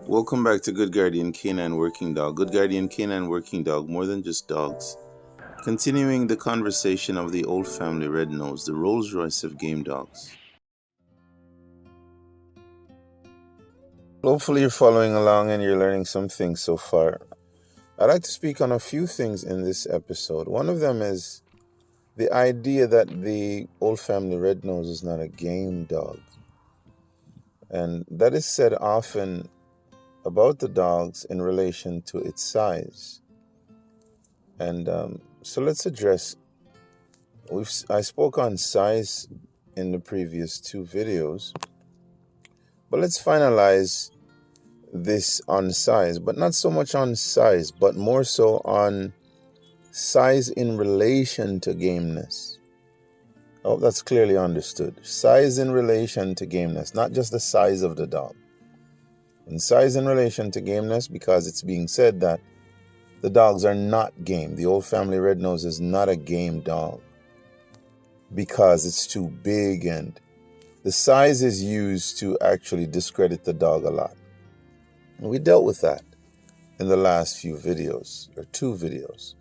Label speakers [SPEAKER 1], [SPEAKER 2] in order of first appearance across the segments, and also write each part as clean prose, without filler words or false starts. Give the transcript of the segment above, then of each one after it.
[SPEAKER 1] Welcome back to Good Guardian Canine Working Dog. Good Guardian Canine Working Dog, more than just dogs. Continuing the conversation of the old family red nose, the Rolls Royce of game dogs. Hopefully, you're following along and you're learning some things so far. I'd like to speak on a few things in this episode. One of them is the idea that the old family red nose is not a game dog. And that is said often about the dogs in relation to its size. And so let's address. I spoke on size in the previous two videos, but let's finalize this on size, but not so much on size, but more so on size in relation to gameness. I hope that's clearly understood. Size in relation to gameness, not just the size of the dog. And size in relation to gameness, because it's being said that the dogs are not game. The old family red nose is not a game dog because it's too big, and the size is used to actually discredit the dog a lot. And we dealt with that in the last few videos, or two videos.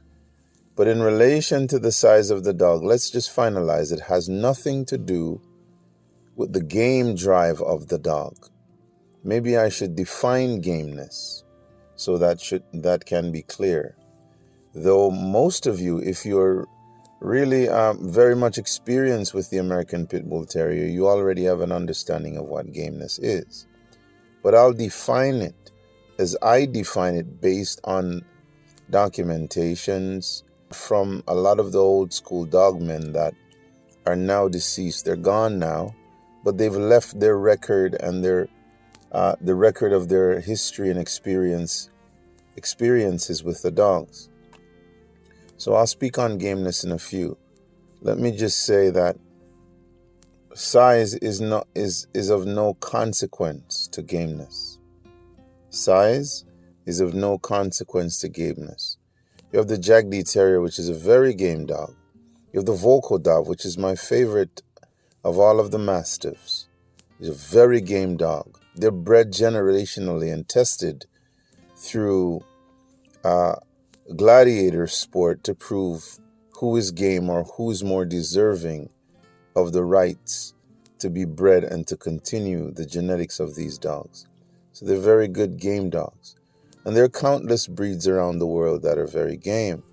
[SPEAKER 1] But in relation to the size of the dog, let's just finalize. It has nothing to do with the game drive of the dog. Maybe I should define gameness so that can be clear. Though most of you, if you're really very much experienced with the American Pit Bull Terrier, you already have an understanding of what gameness is. But I'll define it as I define it based on documentations from a lot of the old school dogmen that are now deceased. They're gone now, but they've left their record and the record of their history and experiences with the dogs. So I'll speak on gameness in a few. Let me just say that size is of no consequence to gameness. Size is of no consequence to gameness. You have the Jack D Terrier, which is a very game dog. You have the Volkodov, which is my favorite of all of the Mastiffs. It's a very game dog. They're bred generationally and tested through gladiator sport to prove who is game or who is more deserving of the rights to be bred and to continue the genetics of these dogs. So they're very good game dogs. And there are countless breeds around the world that are very game.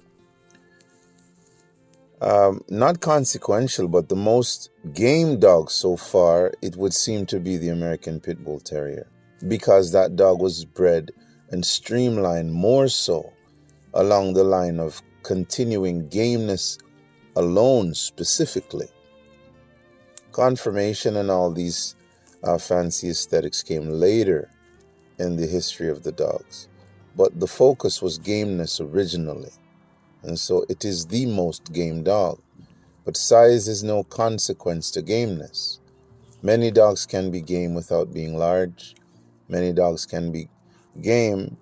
[SPEAKER 1] Not consequential, but the most game dog so far, it would seem to be the American Pit Bull Terrier, because that dog was bred and streamlined more so along the line of continuing gameness alone specifically. Conformation and all these fancy aesthetics came later in the history of the dogs, but the focus was gameness originally. And so it is the most game dog. But size is no consequence to gameness. Many dogs can be game without being large. Many dogs can be game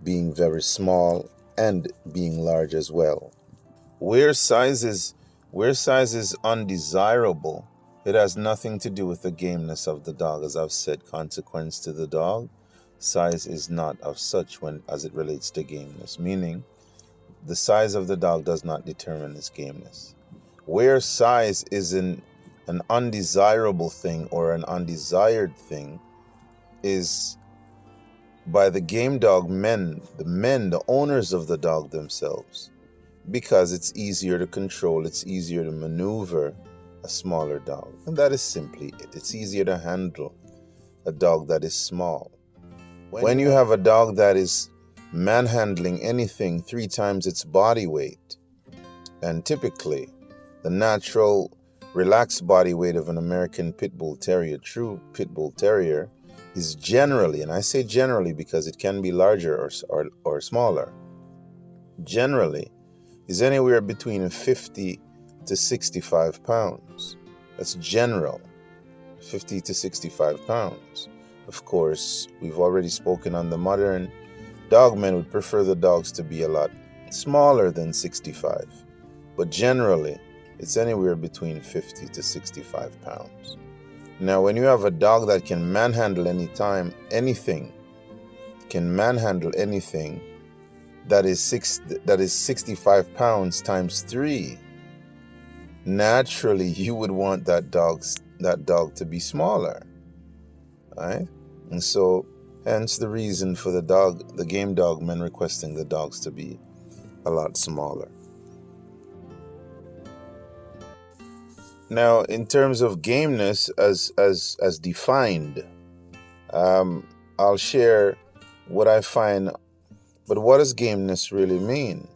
[SPEAKER 1] being very small and being large as well. Where size is undesirable, it has nothing to do with the gameness of the dog. As I've said, consequence to the dog, size is not of such as it relates to gameness, meaning the size of the dog does not determine its gameness. Where size is an undesirable thing or an undesired thing is by the game dog men, the owners of the dog themselves, because it's easier to control, it's easier to maneuver a smaller dog. And that is simply it. It's easier to handle a dog that is small. When you have a dog that is manhandling anything 3 times its body weight, and typically the natural relaxed body weight of an American Pit Bull Terrier, true Pit Bull Terrier, is generally, and I say generally because it can be larger or smaller, generally is anywhere between 50 to 65 pounds. That's general, 50 to 65 pounds. Of course, we've already spoken on the modern dogmen would prefer the dogs to be a lot smaller than 65, but generally it's anywhere between 50 to 65 pounds. Now, when you have a dog that can manhandle anything can manhandle anything that is 65 pounds times 3, naturally you would want that dog to be smaller, right? And so hence the reason for the game dog men requesting the dogs to be a lot smaller. Now, in terms of gameness as defined, I'll share what I find. But what does gameness really mean?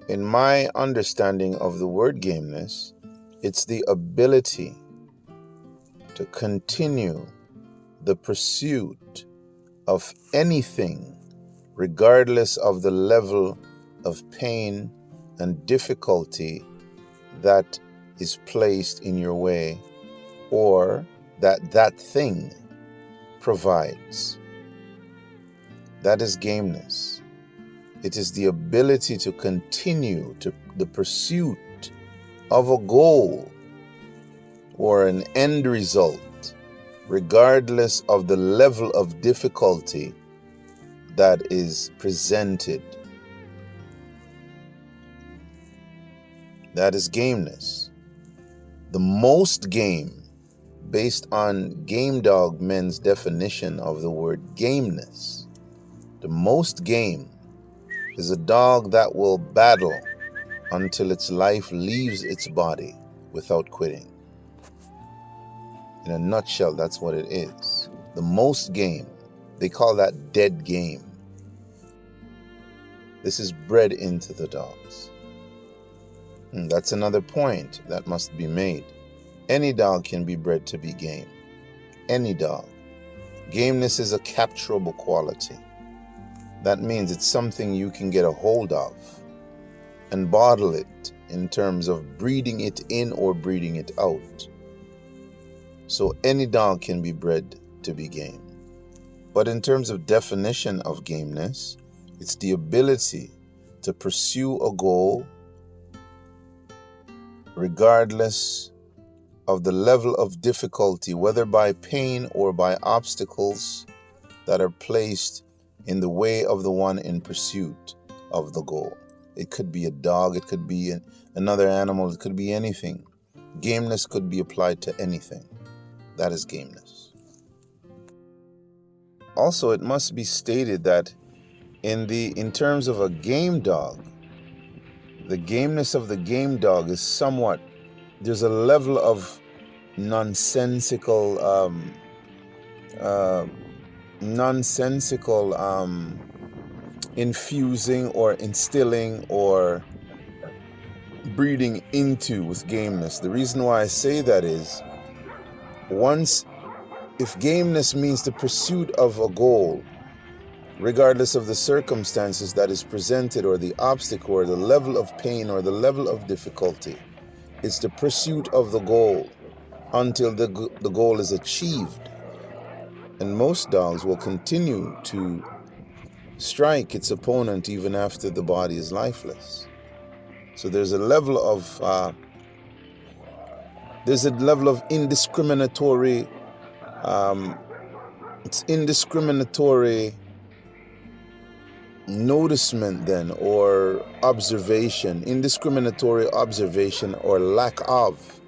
[SPEAKER 1] In my understanding of the word gameness, it's the ability to continue the pursuit of anything, regardless of the level of pain and difficulty that is placed in your way or that thing provides. That is gameness. It is the ability to continue to the pursuit of a goal or an end result, regardless of the level of difficulty that is presented. That is gameness. The most game, based on game dog men's definition of the word gameness, the most game is a dog that will battle until its life leaves its body without quitting. In a nutshell, that's what it is. The most game, they call that dead game. This is bred into the dogs. And that's another point that must be made. Any dog can be bred to be game. Any dog. Gameness is a capturable quality. That means it's something you can get a hold of and bottle it in terms of breeding it in or breeding it out. So any dog can be bred to be game. But in terms of definition of gameness, it's the ability to pursue a goal regardless of the level of difficulty, whether by pain or by obstacles that are placed in the way of the one in pursuit of the goal. It could be a dog, it could be another animal, it could be anything. Gameness could be applied to anything. That is gameness. Also, it must be stated that in terms of a game dog, the gameness of the game dog is somewhat, there's a level of nonsensical infusing or instilling or breeding into with gameness. The reason why I say that is, if gameness means the pursuit of a goal, regardless of the circumstances that is presented or the obstacle or the level of pain or the level of difficulty, it's the pursuit of the goal until the goal is achieved. And most dogs will continue to strike its opponent even after the body is lifeless. So there's a level of indiscriminatory noticement then, or indiscriminatory observation or lack of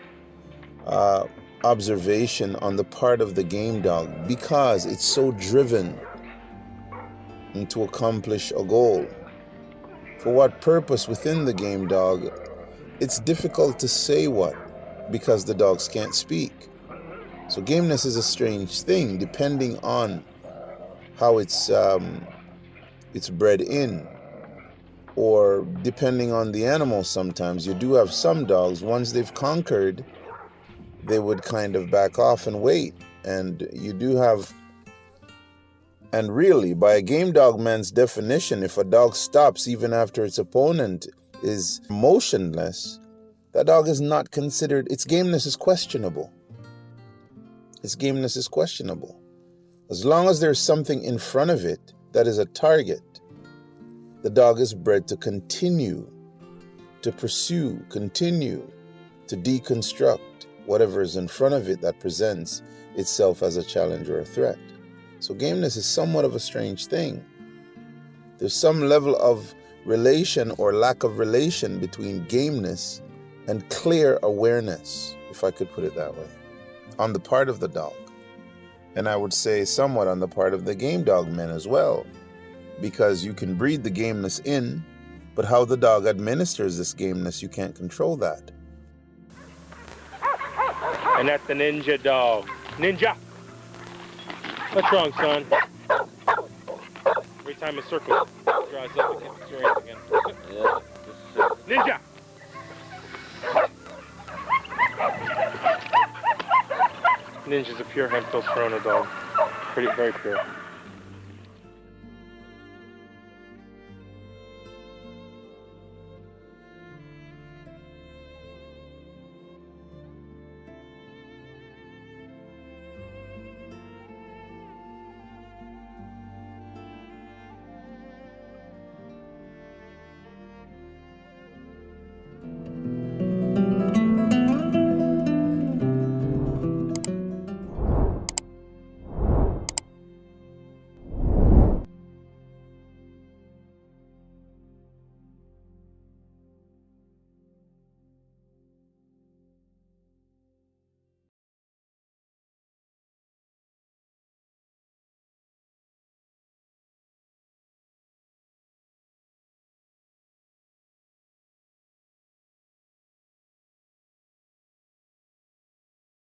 [SPEAKER 1] observation on the part of the game dog, because it's so driven to accomplish a goal. For what purpose within the game dog, it's difficult to say what, because the dogs can't speak. So gameness is a strange thing depending on how it's bred in, or depending on the animal. Sometimes you do have some dogs, once they've conquered, they would kind of back off and wait. And you do have, and really, by a game dog man's definition, if a dog stops even after its opponent is motionless, that dog is not considered, its gameness is questionable. Its gameness is questionable. As long as there's something in front of it that is a target, the dog is bred to continue to pursue, continue to deconstruct whatever is in front of it that presents itself as a challenge or a threat. So gameness is somewhat of a strange thing. There's some level of relation or lack of relation between gameness and clear awareness, if I could put it that way, on the part of the dog. And I would say somewhat on the part of the game dog men as well, because you can breed the gameness in, but how the dog administers this gameness, you can't control that.
[SPEAKER 2] And that's the ninja dog. Ninja! What's wrong, son? Every time a circle draws up, it gets your hands again. Ninja! Ninja's a pure Hemphill Corona dog. Very pure.